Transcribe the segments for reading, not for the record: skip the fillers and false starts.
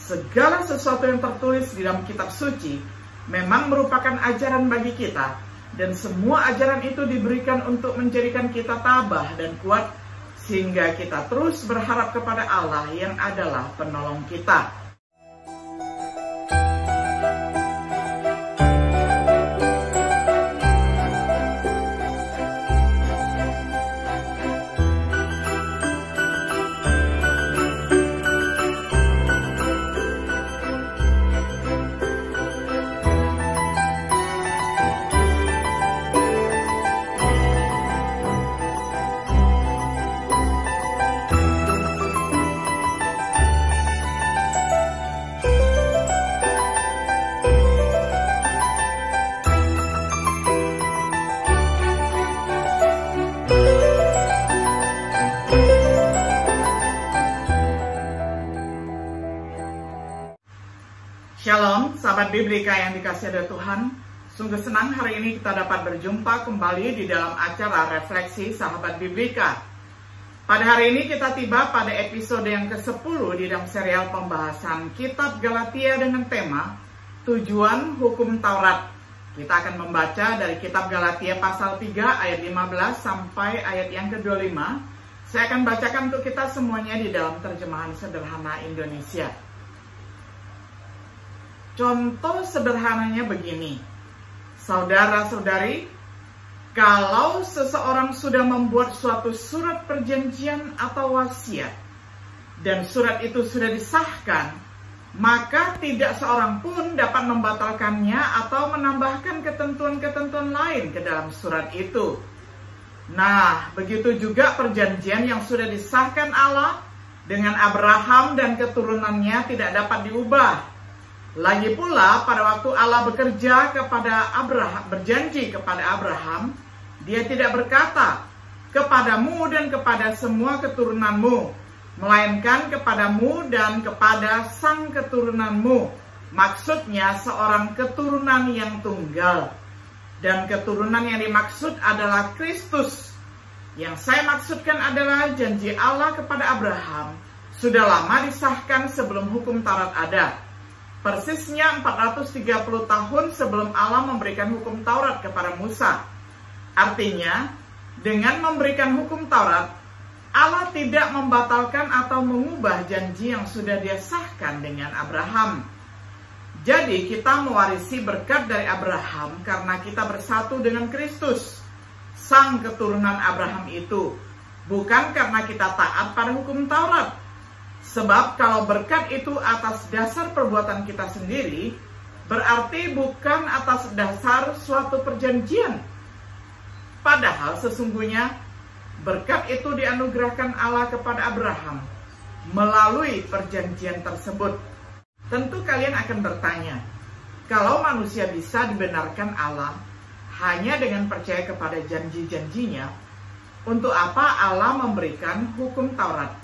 segala sesuatu yang tertulis di dalam kitab suci memang merupakan ajaran bagi kita, dan semua ajaran itu diberikan untuk menjadikan kita tabah dan kuat, sehingga kita terus berharap kepada Allah yang adalah penolong kita. Shalom, sahabat Biblika yang dikasihi oleh Tuhan. Sungguh senang hari ini kita dapat berjumpa kembali di dalam acara Refleksi Sahabat Biblika. Pada hari ini kita tiba pada episode yang ke-10 di dalam serial pembahasan Kitab Galatia dengan tema Tujuan Hukum Taurat. Kita akan membaca dari Kitab Galatia pasal 3 ayat 15 sampai ayat yang ke-25. Saya akan bacakan untuk kita semuanya di dalam terjemahan sederhana Indonesia. Contoh sederhananya begini, saudara-saudari, kalau seseorang sudah membuat suatu surat perjanjian atau wasiat, dan surat itu sudah disahkan, maka tidak seorang pun dapat membatalkannya atau menambahkan ketentuan-ketentuan lain ke dalam surat itu. Nah, begitu juga perjanjian yang sudah disahkan Allah dengan Abraham dan keturunannya tidak dapat diubah. Lagi pula pada waktu Allah berjanji kepada Abraham, Dia tidak berkata kepadamu dan kepada semua keturunanmu, melainkan kepadamu dan kepada sang keturunanmu. Maksudnya seorang keturunan yang tunggal. Dan keturunan yang dimaksud adalah Kristus. Yang saya maksudkan adalah janji Allah kepada Abraham sudah lama disahkan sebelum hukum Taurat ada. Persisnya 430 tahun sebelum Allah memberikan hukum Taurat kepada Musa. Artinya, dengan memberikan hukum Taurat, Allah tidak membatalkan atau mengubah janji yang sudah Dia sahkan dengan Abraham. Jadi, kita mewarisi berkat dari Abraham karena kita bersatu dengan Kristus, sang keturunan Abraham itu, bukan karena kita taat pada hukum Taurat. Sebab kalau berkat itu atas dasar perbuatan kita sendiri, berarti bukan atas dasar suatu perjanjian. Padahal sesungguhnya berkat itu dianugerahkan Allah kepada Abraham melalui perjanjian tersebut. Tentu kalian akan bertanya, kalau manusia bisa dibenarkan Allah hanya dengan percaya kepada janji-janjinya, untuk apa Allah memberikan hukum Taurat?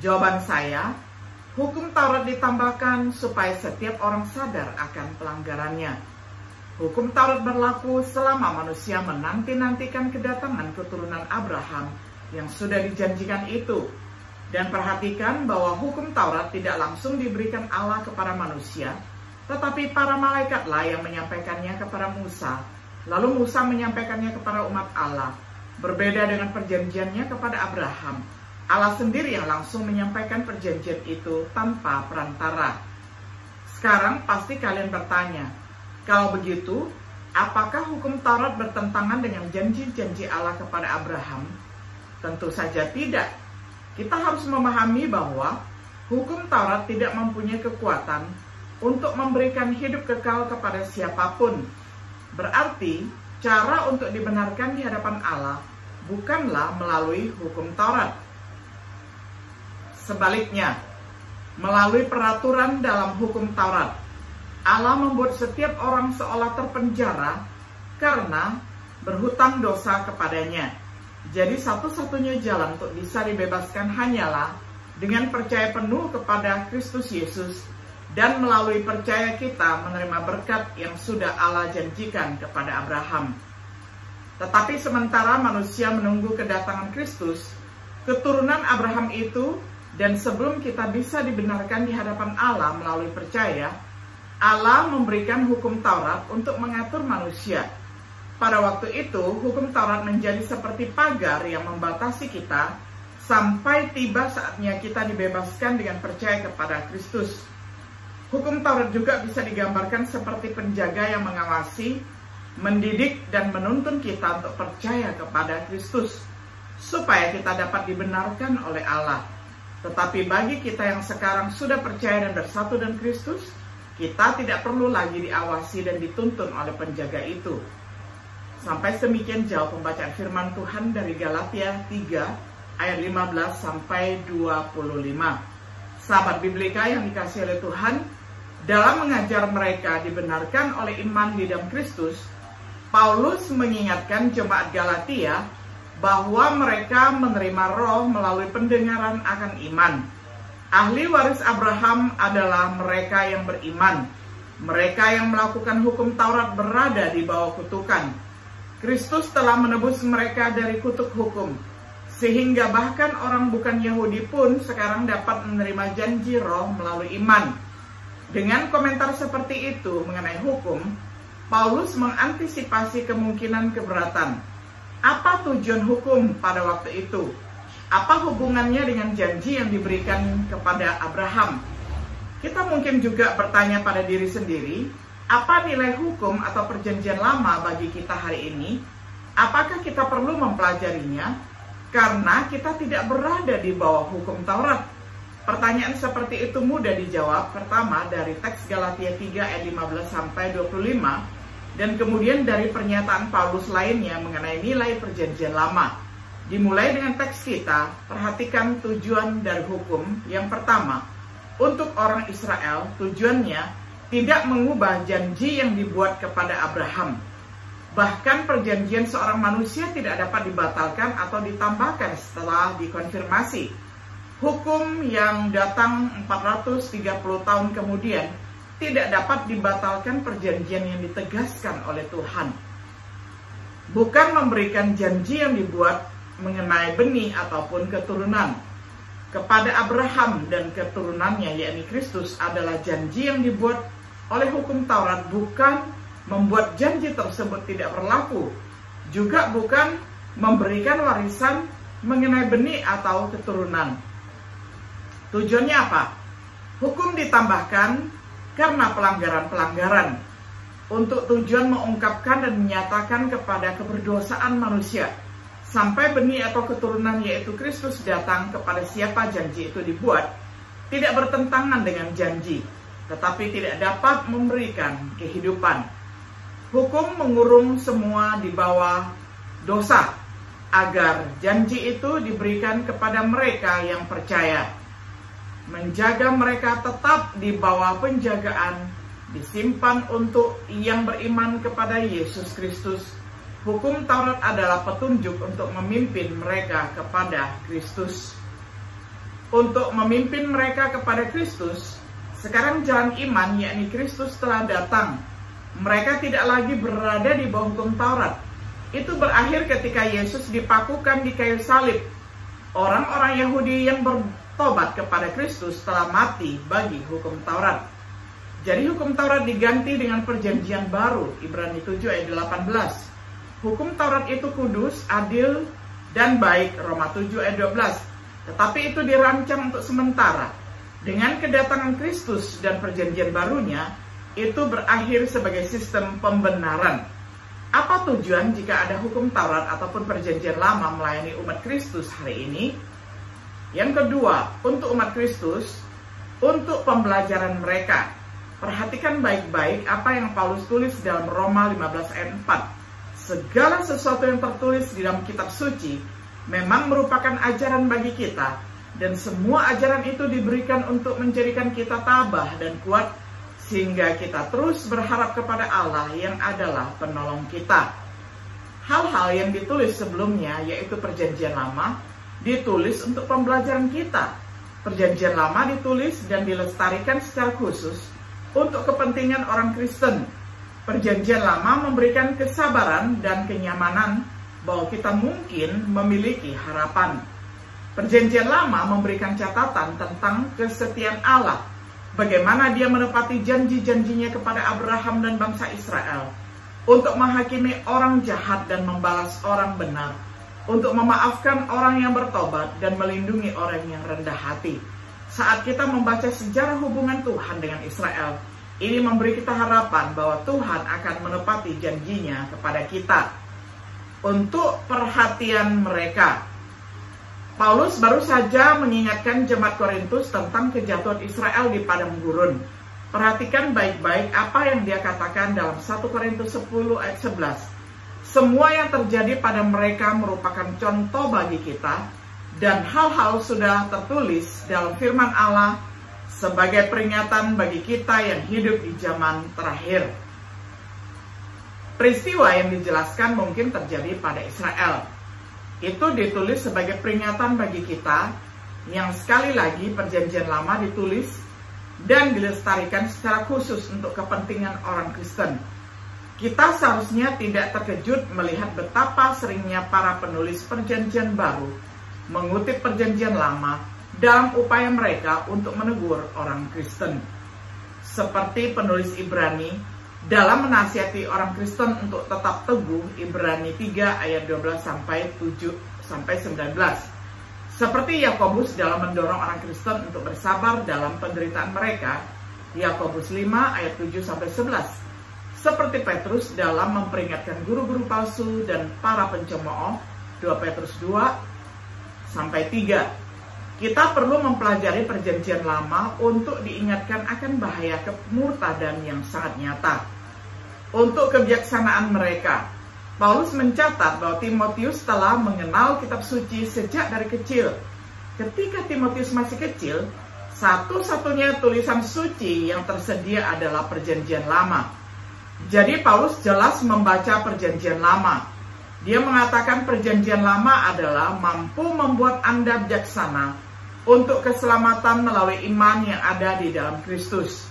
Jawaban saya, hukum Taurat ditambahkan supaya setiap orang sadar akan pelanggarannya. Hukum Taurat berlaku selama manusia menanti-nantikan kedatangan keturunan Abraham yang sudah dijanjikan itu. Dan perhatikan bahwa hukum Taurat tidak langsung diberikan Allah kepada manusia, tetapi para malaikatlah yang menyampaikannya kepada Musa. Lalu Musa menyampaikannya kepada umat Allah. Berbeda dengan perjanjiannya kepada Abraham, Allah sendiri yang langsung menyampaikan perjanjian itu tanpa perantara. Sekarang pasti kalian bertanya, kalau begitu, apakah hukum Taurat bertentangan dengan janji-janji Allah kepada Abraham? Tentu saja tidak. Kita harus memahami bahwa hukum Taurat tidak mempunyai kekuatan untuk memberikan hidup kekal kepada siapapun. Berarti, cara untuk dibenarkan di hadapan Allah bukanlah melalui hukum Taurat. Sebaliknya, melalui peraturan dalam hukum Taurat, Allah membuat setiap orang seolah terpenjara karena berhutang dosa kepadanya. Jadi satu-satunya jalan untuk bisa dibebaskan hanyalah dengan percaya penuh kepada Kristus Yesus dan melalui percaya kita menerima berkat yang sudah Allah janjikan kepada Abraham. Tetapi sementara manusia menunggu kedatangan Kristus, keturunan Abraham itu Dan sebelum kita bisa dibenarkan di hadapan Allah melalui percaya, Allah memberikan hukum Taurat untuk mengatur manusia. Pada waktu itu, hukum Taurat menjadi seperti pagar yang membatasi kita sampai tiba saatnya kita dibebaskan dengan percaya kepada Kristus. Hukum Taurat juga bisa digambarkan seperti penjaga yang mengawasi, mendidik, dan menuntun kita untuk percaya kepada Kristus, supaya kita dapat dibenarkan oleh Allah. Tetapi bagi kita yang sekarang sudah percaya dan bersatu dengan Kristus, kita tidak perlu lagi diawasi dan dituntun oleh penjaga itu. Sampai demikian jauh pembacaan firman Tuhan dari Galatia 3 ayat 15 sampai 25. Sahabat Biblika yang dikasihi oleh Tuhan, dalam mengajar mereka dibenarkan oleh iman di dalam Kristus, Paulus mengingatkan jemaat Galatia bahwa mereka menerima roh melalui pendengaran akan iman. Ahli waris Abraham adalah mereka yang beriman. Mereka yang melakukan hukum Taurat berada di bawah kutukan. Kristus telah menebus mereka dari kutuk hukum, sehingga bahkan orang bukan Yahudi pun sekarang dapat menerima janji roh melalui iman. Dengan komentar seperti itu mengenai hukum, Paulus mengantisipasi kemungkinan keberatan. Apa tujuan hukum pada waktu itu? Apa hubungannya dengan janji yang diberikan kepada Abraham? Kita mungkin juga bertanya pada diri sendiri, apa nilai hukum atau perjanjian lama bagi kita hari ini? Apakah kita perlu mempelajarinya? Karena kita tidak berada di bawah hukum Taurat. Pertanyaan seperti itu mudah dijawab. Pertama, dari teks Galatia 3 ayat 15 sampai 25. Dan kemudian dari pernyataan Paulus lainnya mengenai nilai perjanjian lama. Dimulai dengan teks kita, perhatikan tujuan dari hukum. Yang pertama, untuk orang Israel, tujuannya tidak mengubah janji yang dibuat kepada Abraham. Bahkan perjanjian seorang manusia tidak dapat dibatalkan atau ditambahkan setelah dikonfirmasi. Hukum yang datang 430 tahun kemudian tidak dapat dibatalkan perjanjian yang ditegaskan oleh Tuhan. Bukan memberikan janji yang dibuat mengenai benih ataupun keturunan. Kepada Abraham dan keturunannya, yakni Kristus, adalah janji yang dibuat oleh hukum Taurat, bukan membuat janji tersebut tidak berlaku. Juga bukan memberikan warisan mengenai benih atau keturunan. Tujuannya apa? Hukum ditambahkan karena pelanggaran-pelanggaran, untuk tujuan mengungkapkan dan menyatakan kepada keberdosaan manusia, sampai benih atau keturunan yaitu Kristus datang kepada siapa janji itu dibuat, tidak bertentangan dengan janji, tetapi tidak dapat memberikan kehidupan. Hukum mengurung semua di bawah dosa, agar janji itu diberikan kepada mereka yang percaya. Menjaga mereka tetap di bawah penjagaan, disimpan untuk yang beriman kepada Yesus Kristus. Hukum Taurat adalah petunjuk untuk memimpin mereka kepada Kristus. Untuk memimpin mereka kepada Kristus, sekarang jalan iman, yakni Kristus telah datang. Mereka tidak lagi berada di bawah hukum Taurat. Itu berakhir ketika Yesus dipakukan di kayu salib. Orang-orang Yahudi yang bertobat kepada Kristus telah mati bagi hukum Taurat. Jadi hukum Taurat diganti dengan perjanjian baru, Ibrani 7 ayat 18. Hukum Taurat itu kudus, adil, dan baik, Roma 7 ayat 12. Tetapi itu dirancang untuk sementara. Dengan kedatangan Kristus dan perjanjian barunya, itu berakhir sebagai sistem pembenaran. Apa tujuan jika ada hukum Taurat ataupun perjanjian lama melayani umat Kristus hari ini? Yang kedua, untuk umat Kristus, untuk pembelajaran mereka. Perhatikan baik-baik apa yang Paulus tulis dalam Roma 15 ayat 4. Segala sesuatu yang tertulis di dalam kitab suci memang merupakan ajaran bagi kita, dan semua ajaran itu diberikan untuk menjadikan kita tabah dan kuat, sehingga kita terus berharap kepada Allah yang adalah penolong kita. Hal-hal yang ditulis sebelumnya, yaitu perjanjian lama, ditulis untuk pembelajaran kita. Perjanjian lama ditulis dan dilestarikan secara khusus untuk kepentingan orang Kristen. Perjanjian lama memberikan kesabaran dan kenyamanan bahwa kita mungkin memiliki harapan. Perjanjian Lama memberikan catatan tentang kesetiaan Allah, bagaimana Dia menepati janji-janjinya kepada Abraham dan bangsa Israel, untuk menghakimi orang jahat dan membalas orang benar, untuk memaafkan orang yang bertobat dan melindungi orang yang rendah hati. Saat kita membaca sejarah hubungan Tuhan dengan Israel, ini memberi kita harapan bahwa Tuhan akan menepati janjinya kepada kita. Untuk perhatian mereka, Paulus baru saja mengingatkan jemaat Korintus tentang kejatuhan Israel di padang gurun. Perhatikan baik-baik apa yang dia katakan dalam 1 Korintus 10 ayat 11. Semua yang terjadi pada mereka merupakan contoh bagi kita, dan hal-hal sudah tertulis dalam firman Allah sebagai peringatan bagi kita yang hidup di zaman terakhir. Peristiwa yang dijelaskan mungkin terjadi pada Israel. Itu ditulis sebagai peringatan bagi kita yang sekali lagi Perjanjian Lama ditulis dan dilestarikan secara khusus untuk kepentingan orang Kristen. Kita seharusnya tidak terkejut melihat betapa seringnya para penulis Perjanjian Baru mengutip Perjanjian Lama dalam upaya mereka untuk menegur orang Kristen. Seperti penulis Ibrani dalam menasihati orang Kristen untuk tetap teguh, Ibrani 3 ayat 12 sampai 19. Seperti Yakobus dalam mendorong orang Kristen untuk bersabar dalam penderitaan mereka, Yakobus 5 ayat 7 sampai 11. Seperti Petrus dalam memperingatkan guru-guru palsu dan para pencemooh, 2 Petrus 2 sampai 3. Kita perlu mempelajari Perjanjian Lama untuk diingatkan akan bahaya kemurtadan yang sangat nyata. Untuk kebijaksanaan mereka, Paulus mencatat bahwa Timotius telah mengenal kitab suci sejak dari kecil. Ketika Timotius masih kecil, satu-satunya tulisan suci yang tersedia adalah Perjanjian Lama. Jadi Paulus jelas membaca Perjanjian Lama. Dia mengatakan Perjanjian Lama adalah mampu membuat Anda bijaksana untuk keselamatan melalui iman yang ada di dalam Kristus.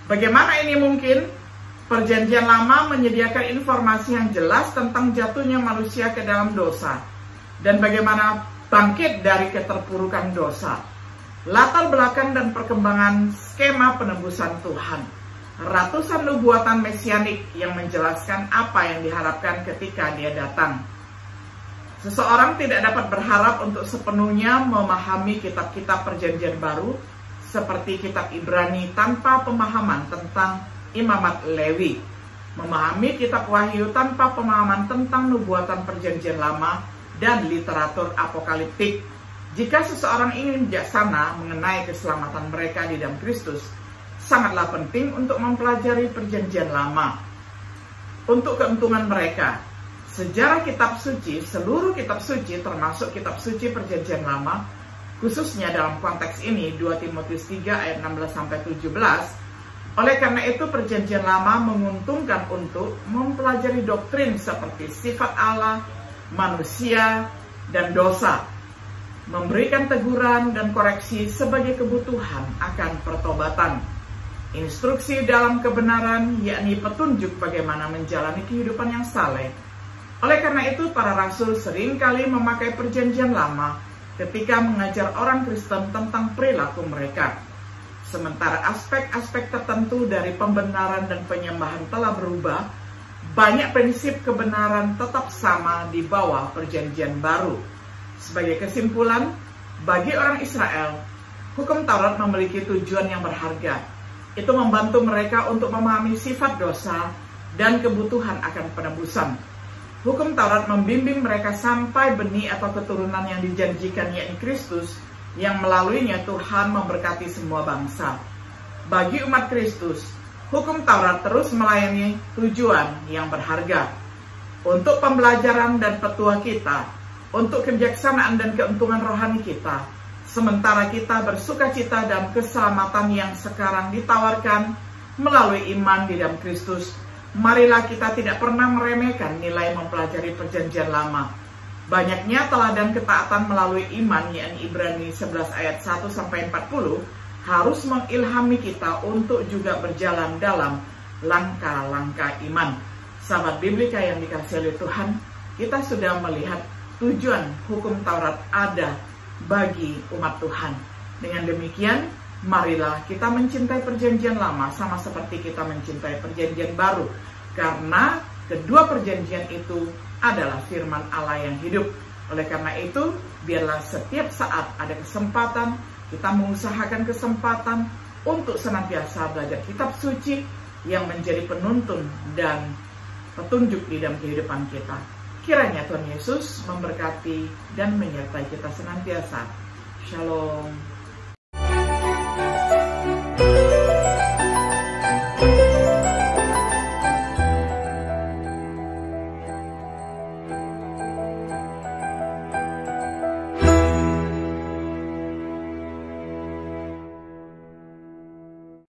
Bagaimana ini mungkin? Perjanjian Lama menyediakan informasi yang jelas tentang jatuhnya manusia ke dalam dosa dan bagaimana bangkit dari keterpurukan dosa, latar belakang dan perkembangan skema penebusan Tuhan, ratusan nubuatan mesianik yang menjelaskan apa yang diharapkan ketika Dia datang. Seseorang tidak dapat berharap untuk sepenuhnya memahami kitab-kitab Perjanjian Baru seperti kitab Ibrani tanpa pemahaman tentang Imamat Lewi, memahami kitab Wahyu tanpa pemahaman tentang nubuatan Perjanjian Lama dan literatur apokaliptik. Jika seseorang ingin bijaksana mengenai keselamatan mereka di dalam Kristus, sangatlah penting untuk mempelajari Perjanjian Lama. Untuk keuntungan mereka, sejarah kitab suci, seluruh kitab suci termasuk kitab suci Perjanjian Lama, khususnya dalam konteks ini 2 Timotius 3 ayat 16-17. Oleh karena itu Perjanjian Lama menguntungkan untuk mempelajari doktrin seperti sifat Allah, manusia, dan dosa, memberikan teguran dan koreksi sebagai kebutuhan akan pertobatan, instruksi dalam kebenaran, yakni petunjuk bagaimana menjalani kehidupan yang saleh. Oleh karena itu para rasul seringkali memakai Perjanjian Lama ketika mengajar orang Kristen tentang perilaku mereka. Sementara aspek-aspek tertentu dari pembenaran dan penyembahan telah berubah, banyak prinsip kebenaran tetap sama di bawah Perjanjian Baru. Sebagai kesimpulan, bagi orang Israel, hukum Taurat memiliki tujuan yang berharga. Itu membantu mereka untuk memahami sifat dosa dan kebutuhan akan penebusan. Hukum Taurat membimbing mereka sampai benih atau keturunan yang dijanjikan, yakni Kristus, yang melaluinya Tuhan memberkati semua bangsa. Bagi umat Kristus, hukum Taurat terus melayani tujuan yang berharga untuk pembelajaran dan petua kita, untuk kebijaksanaan dan keuntungan rohani kita, sementara kita bersukacita dalam keselamatan yang sekarang ditawarkan melalui iman di dalam Kristus. Marilah kita tidak pernah meremehkan nilai mempelajari Perjanjian Lama. Banyaknya teladan ketaatan melalui iman, yakni Ibrani 11 ayat 1-40, harus mengilhami kita untuk juga berjalan dalam langkah-langkah iman. Sahabat Biblika yang dikasihi oleh Tuhan, kita sudah melihat tujuan hukum Taurat ada bagi umat Tuhan. Dengan demikian, marilah kita mencintai perjanjian lama sama seperti kita mencintai perjanjian baru. Karena kedua perjanjian itu adalah firman Allah yang hidup. Oleh karena itu, biarlah setiap saat ada kesempatan, kita mengusahakan kesempatan untuk senantiasa belajar kitab suci yang menjadi penuntun dan petunjuk di dalam kehidupan kita. Kiranya Tuhan Yesus memberkati dan menyertai kita senantiasa. Shalom.